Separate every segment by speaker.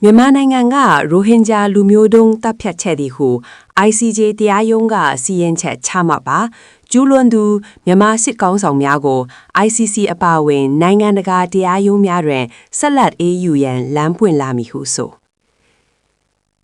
Speaker 1: မြန်မာနိုင်ငံကရိုဟင်ဂျာလူမျိုးတုံးတပ်ဖြတ်ချက်တွေကို ICJ တရားရုံးကစီရင်ချက်ချမှတ်ပါကျူးလွန်သူမြန်မာစစ်ကောင်ဆောင်များကို ICC အပါအဝင်နိုင်ငံတကာတရားရုံးများတွင်ဆက်လက်အေးယူရန်လမ်းပွင့်လာမည်ဟုဆို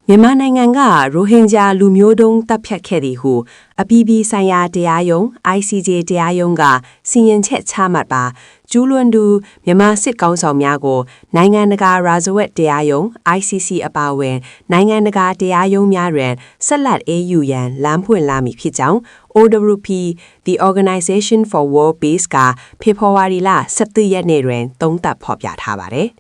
Speaker 1: မြန်မာနိုင်ငံကရိုဟင်ဂျာလူမျိုးတုံးတပ်ဖြတ်ခဲ့သည်ဟုအပြည်ပြည်ဆိုင်ရာတရားရုံး ICJ တရားရုံးကစီရင်ချက်ချမှတ်ပါကျူးလွန်သူမြန်မာစစ်ကောင်ဆောင်များကိုနိုင်ငံတကာရာဇဝတ်တရားရုံး ICC အပါအဝင်နိုင်ငံတကာတရားရုံးများတွင်ဆက်လက်အေးယူရန်လမ်းဖွင့်လာမည်ဖြစ်ကြောင်း OWP The Organization for World Peace ကဖေဖော်ဝါရီလ17ရက်နေ့တွင်သုံးသပ်ဖော်ပြထားပါတယ်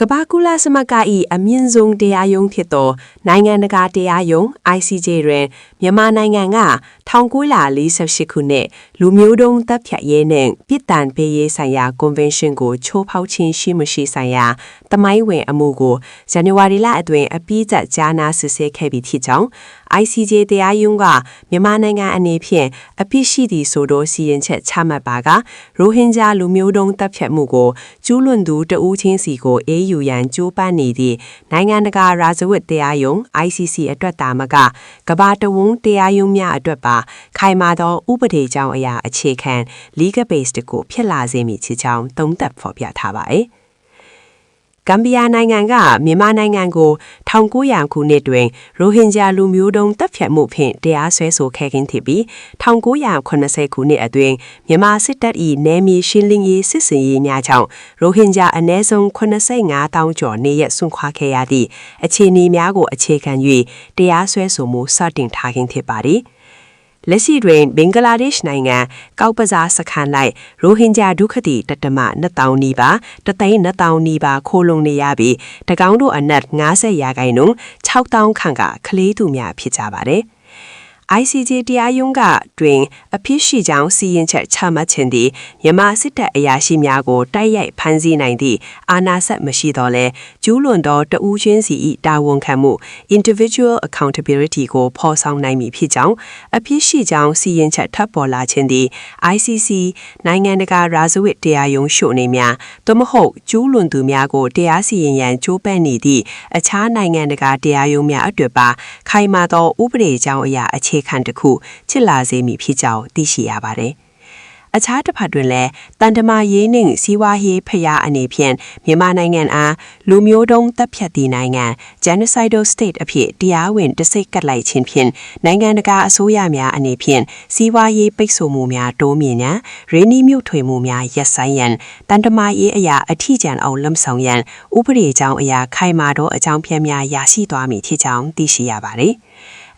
Speaker 1: ကဘာကူလာစမက၏အမြင့်ဆုံးတရားရုံးဖြစ်သောနိုင်ငံတကာတရားရုံး ICJ တွင်မြန်မာနိုင်ငံက1948ခုနှစ်လူမျိုးတုံးတပ်ဖြတ်ရေးနှင့်ပြည်ထန်ပေးရေးဆိုင်ရာကွန်ဗင်းရှင်းကိုချိုးဖောက်ခြင်းရှိမရှိဆိုင်ရာတမိုင်းဝင်အမှုကိုဇန်နဝါရီလအတွင်းအပြည့်အကြားနာစစ်ဆေးခဲ့ပြီးဖြစ်ကြောင်း ICJ တရားရုံးကမြန်မာနိုင်ငံအနေဖြင့်အပြစ်ရှိသည့်ဆိုသောစီရင်ချက်ချမှတ်ပါကရိုဟင်ဂျာလူမျိုးတုံးတပ်ဖြတ်မှုကိုကျူးလွန်သူတဦးချင်းစီကိုအေးယူရန်ကြိုးပမ်းနေသည့်နိုင်ငံတကာရာဇဝတ်တရားရုံး ICC အတွက်တာမကကမ္ဘာတဝန်းတရားရုံးများအတွက်ပါခိုင်မာသောဥပဒေကြောင်းအရာအခြေခံ legal base ကိုဖြစ်လာစေမည်ဖြစ်ကြောင်းသုံးသပ်ဖော်ပြထားပါတယ်ဂမ်ဘီယာနိုင်ငံကမြန်မာနိုင်ငံကို1900ခုနှစ်တွင်ရိုဟင်ဂျာလူမျိုးတုံးတပ်ဖြတ်မှုဖြင့်တရားစွဲဆိုခဲ့ခြင်းဖြစ်ပြီး1980ခုနှစ်အတွင်းမြန်မာစစ်တပ်၏နယ်မြေရှင်းလင်းရေးစစ်ဆင်ရေးများကြောင့်ရိုဟင်ဂျာအနည်းဆုံး85,000ကျော်နေရက်ဆွန့်ခွာခဲ့ရသည့်အခြေအနေများကိုအခြေခံ၍တရားစွဲဆိုမှုစတင်ထားခြင်းဖြစ်ပါသည်လက်ရှိတွင်ဘင်္ဂလားဒေ့ရှ်နိုင်ငံကောက်ပဇာစခန်း၌ရိုဟင်ဂျာဒုက္ခသည်တတမ2000နီးပါး3,200နီးပါးခိုလုံနေရပြီးတကောင်းတို့အနက်90ရာခိုင်နှုန်း6,000ခန့်ကကလေးသူများဖြစ်ကြပါသည်ICJ တရားရုံးကတွင်အဖြစ်ရှိကြောင်းစီရင်ချက်ချမှတ်ခြင်းသည်မြန်မာစစ်တပ်အရာရှိများကိုတိုက်ရိုက်ဖမ်းဆီးနိုင်သည့်အာဏာစက်မရှိတော့လဲကျူးလွန်သောတဦးချင်းစီ၏တာဝန်ခံမှု individual accountability ကိုဖော်ဆောင်နိုင်မည်ဖြစ်ကြောင်းအဖြစ်ရှိကြောင်းစီရင်ချက်ထပ်ပေါ်လာခြင်းသည် ICC နိုင်ငံတကာရာဇဝတ်တရားရုံးရှုနေများသို့မဟုတ်ကျူးလွန်သူများကိုတရားစီရင်ရန်ကြိုးပမ်းနေသည့်အခြားနိုင်ငံတကာတရားရုံးများအတွက်ပါခိုင်မာသောဥပဒေကြောင်းအရာအခြေခံတစ်ခုချစ်လာစေမည်ဖြစ်ကြောင်းသိရှိရပါတယ်။အခြားတစ်ဖက်တွင်လည်းတန်တမာရေးနှင့်စီးပွားရေးဖျားအနေဖြင့်မြန်မာနိုင်ငံအားလူမျိုးတုံးတပ်ဖြတ်သည့်နိုင်ငံ genocidal state အဖြစ်တရားဝင်တစိတ်ကပ်လိုက်ခြင်းဖြင့်နိုင်ငံတကာအစိုးရများအနေဖြင့်စီးပွားရေးပိတ်ဆို့မှုများတိုးမြင့်ရန်ရင်းနှီးမြှုပ်ထွေမှုများရပ်ဆိုင်းရန်တန်တမာရေးအရာအထီးကျန်အောင်လှုံ့ဆော်ရန်ဥပဒေကြောင်းအရာခိုင်မာသောအကြောင်းပြများရရှိသွားမည်ဖြစ်ကြောင်းသိရှိရပါသည်။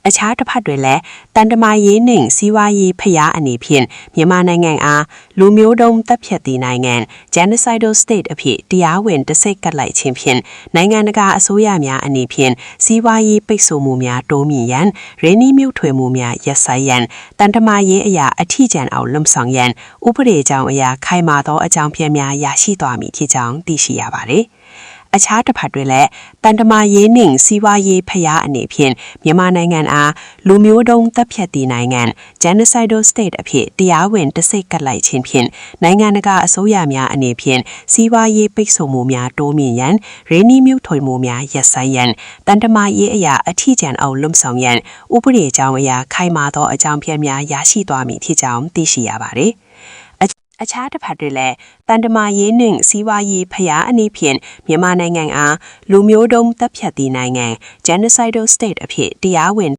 Speaker 1: အခြားတစ်ဖက်တွင်လည်းတန်တမာရေးနှင့်စီးပွားရေးဖျားအနေဖြင့်မြန်မာနိုင်ငံအားလူမျိုးတုံးတပ်ဖြတ်သည့်နိုင်ငံ genocidal state အဖြစ်တရားဝင်တစိတ်ကပ်လိုက်ခြင်းဖြင့်နိုင်ငံတကာအစိုးရများအနေဖြင့်စီးပွားရေးပိတ်ဆို့မှုများတိုးမြင့်ရန်ရင်းနှီးမြှုပ်ထွေမှုများရပ်ဆိုင်းရန်တန်တမာရေးအရာအထီးကျန်အောင်လှုံ့ဆော်ရန်ဥပဒေကြောင်းအရာခိုင်မာသောအကြောင်းပြများရရှိသွားမည်ဖြစ်ကြောင်းသိရှိရပါသည်အခြားတစ်ဖက်တွင်လည်းတန်တမာရေးနှင့်စီးပွားရေးဖျားအနေဖြင့်မြန်မာနိုင်ငံအားလူမျိုးတုံးတပ်ဖြတ်သည့်နိုင်ငံ genocidal state အဖြစ်တရားဝင်တစိတ်ကပ်လိုက်ခြင်းဖြင့်နိုင်ငံတကာအစိုးရများအနေဖြင့်စီးပွားရေးပိတ်ဆို့မှုများတိုးမြင့်ရန်ရင်းနှီးမြှုပ်ထွေမှုများရပ်ဆိုင်းရန်တန်တမာရေးအရာအထီးကျန်အောင်လှုံ့ဆော်ရန်ဥပဒေကြောင်းအရာခိုင်မာသောအကြောင်းပြများရရှိသွားမည်ဖြစ်ကြောင်းသိရှိရပါသည်အခြားတစ်ဖက်တွင်လည်းတန်တမာရေးနှင့်စီးပွားရေးဖျားအနေဖြင့်မြန်မာနိုင်ငံအားလူမျိုးတုံးတပ်ဖြတ်သည့်နိုင်ငံ genocidal state အဖြစ်တရားဝင်